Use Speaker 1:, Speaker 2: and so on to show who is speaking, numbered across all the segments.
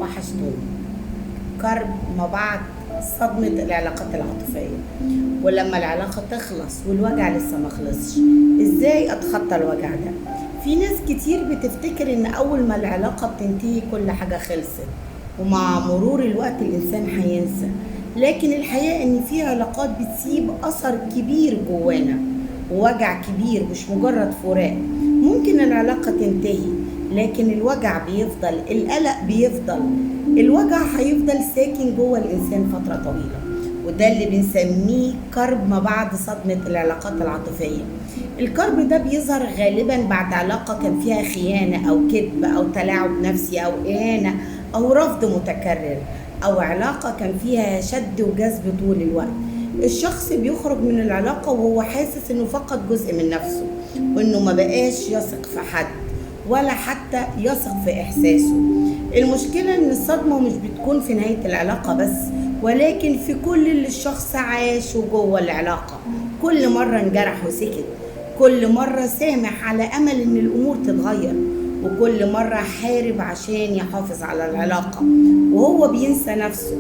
Speaker 1: وحشتوني. كرب ما بعد صدمة العلاقات العاطفية، ولما العلاقة تخلص والوجع لسه ما خلصش، ازاي اتخطى الوجع ده؟ في ناس كتير بتفتكر ان اول ما العلاقة بتنتهي كل حاجة خلصت، ومع مرور الوقت الانسان هينسى. لكن الحقيقة ان في علاقات بتسيب اثر كبير جوانا ووجع كبير، مش مجرد فراق. ممكن العلاقة تنتهي لكن الوجع بيفضل، القلق بيفضل، الوجع هيفضل ساكن جوه الإنسان فترة طويلة، وده اللي بنسميه كرب ما بعد صدمة العلاقات العاطفية. الكرب ده بيظهر غالبا بعد علاقة كان فيها خيانة أو كذب أو تلاعب نفسي أو إهانة أو رفض متكرر، أو علاقة كان فيها شد وجذب طول الوقت. الشخص بيخرج من العلاقة وهو حاسس إنه فقد جزء من نفسه، وإنه ما بقاش يثق في حد ولا حتى يثق في إحساسه. المشكلة إن الصدمة مش بتكون في نهاية العلاقة بس، ولكن في كل اللي الشخص عاشه جوه العلاقة. كل مرة انجرح وسكت، كل مرة سامح على أمل إن الأمور تتغير، وكل مرة حارب عشان يحافظ على العلاقة وهو بينسى نفسه.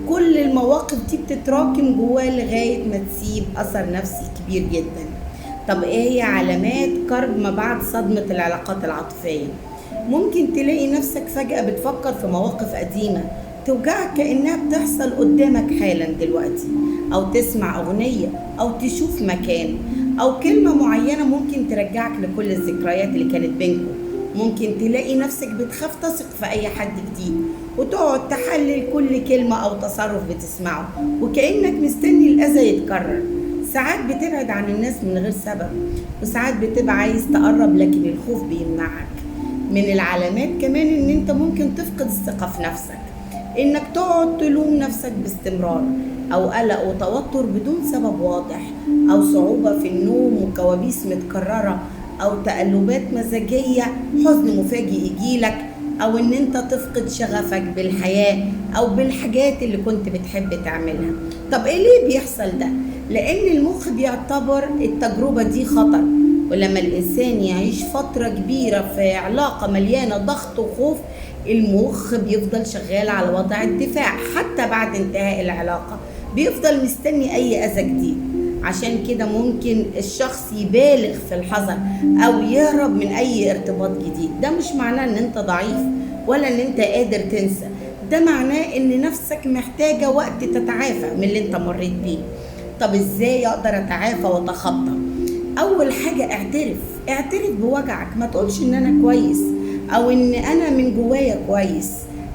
Speaker 1: كل المواقف دي بتتراكم جواه لغاية ما تسيب أثر نفسي كبير جدا. طب ايه هي علامات كرب ما بعد صدمة العلاقات العاطفية؟ ممكن تلاقي نفسك فجأة بتفكر في مواقف قديمة توجعك كأنها بتحصل قدامك حالا دلوقتي، أو تسمع أغنية أو تشوف مكان أو كلمة معينة ممكن ترجعك لكل الذكريات اللي كانت بينكم. ممكن تلاقي نفسك بتخاف تثق في أي حد جديد، وتقعد تحلل كل كلمة أو تصرف بتسمعه وكأنك مستني الأذى يتكرر. ساعات بتبعد عن الناس من غير سبب، وساعات بتبقى عايز تقرب لكن الخوف بيمنعك. من العلامات كمان ان انت ممكن تفقد الثقة في نفسك، انك تقعد تلوم نفسك باستمرار، او قلق وتوتر بدون سبب واضح، او صعوبة في النوم وكوابيس متكررة، او تقلبات مزاجية، حزن مفاجئ يجيلك، او ان انت تفقد شغفك بالحياة او بالحاجات اللي كنت بتحب تعملها. طب ايه ليه بيحصل ده؟ لأن المخ بيعتبر التجربة دي خطر، ولما الإنسان يعيش فترة كبيرة في علاقة مليانة ضغط وخوف، المخ بيفضل شغال على وضع الدفاع حتى بعد انتهاء العلاقة، بيفضل مستني أي أذى جديد. عشان كده ممكن الشخص يبالغ في الحذر أو يهرب من أي ارتباط جديد. ده مش معناه إن أنت ضعيف ولا إن أنت قادر تنسى، ده معناه إن نفسك محتاجة وقت تتعافى من اللي أنت مريت بيه. طب ازاي اقدر اتعافى واتخطى؟ اول حاجة اعترف بوجعك، ما تقولش ان انا كويس او ان انا من جوايا كويس.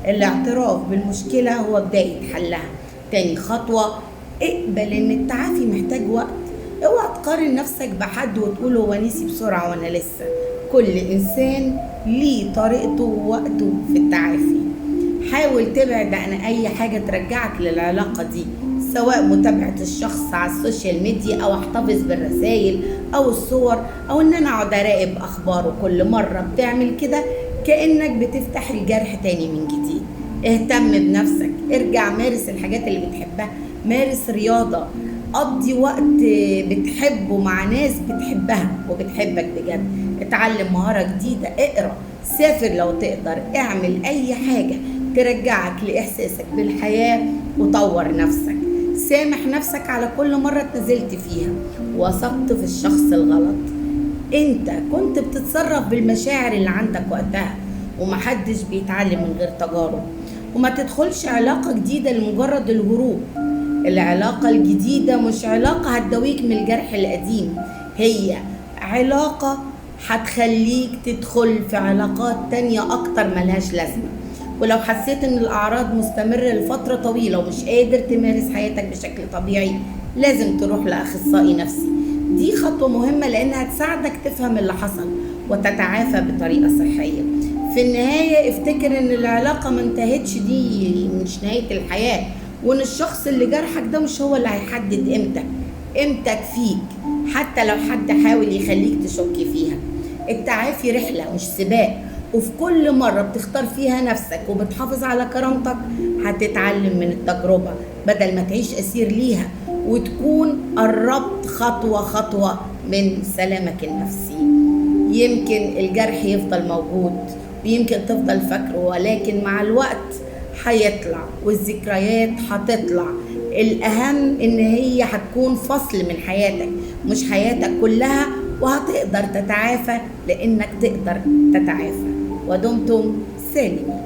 Speaker 1: الاعتراف بالمشكلة هو بداية حلها. تاني خطوة، اقبل ان التعافي محتاج وقت. اوعى تقارن نفسك بحد وتقول هو نسي بسرعة وانا لسه. كل انسان ليه طريقته ووقته في التعافي. حاول تبعد عن اي حاجة ترجعك للعلاقة دي، سواء متابعة الشخص على السوشيال ميديا او احتفظ بالرسائل او الصور، او ان انا اقعد اراقب اخباره. كل مرة بتعمل كده كأنك بتفتح الجرح تاني من جديد. اهتم بنفسك، ارجع مارس الحاجات اللي بتحبها، مارس رياضة، قضي وقت بتحبه مع ناس بتحبها وبتحبك بجد، اتعلم مهارة جديدة، اقرأ، سافر لو تقدر، اعمل اي حاجة ترجعك لإحساسك بالحياة وطور نفسك. سامح نفسك على كل مرة اتنزلت فيها وثقت في الشخص الغلط. انت كنت بتتصرف بالمشاعر اللي عندك وقتها، ومحدش بيتعلم من غير تجارب. وما تدخلش علاقة جديدة لمجرد الهروب. العلاقة الجديدة مش علاقة هتداويك من الجرح القديم، هي علاقة هتخليك تدخل في علاقات تانية أكتر ملهاش لازمة. ولو حسيت ان الاعراض مستمرة لفترة طويلة ومش قادر تمارس حياتك بشكل طبيعي، لازم تروح لاخصائي نفسي. دي خطوة مهمة لانها تساعدك تفهم اللي حصل وتتعافى بطريقة صحية. في النهاية افتكر ان العلاقة ما انتهتش، دي مش نهاية الحياة، وان الشخص اللي جرحك ده مش هو اللي هيحدد قيمتك فيك حتى لو حد حاول يخليك تشك فيها. التعافي رحلة مش سباق، وفي كل مرة بتختار فيها نفسك وبتحافظ على كرامتك هتتعلم من التجربة بدل ما تعيش أسير ليها، وتكون قربت خطوة خطوة من سلامك النفسي. يمكن الجرح يفضل موجود ويمكن تفضل فاكره، ولكن مع الوقت هيطلع والذكريات هتطلع. الأهم إن هي هتكون فصل من حياتك مش حياتك كلها، وهتقدر تتعافى لأنك تقدر تتعافى. ودمتم سالمين.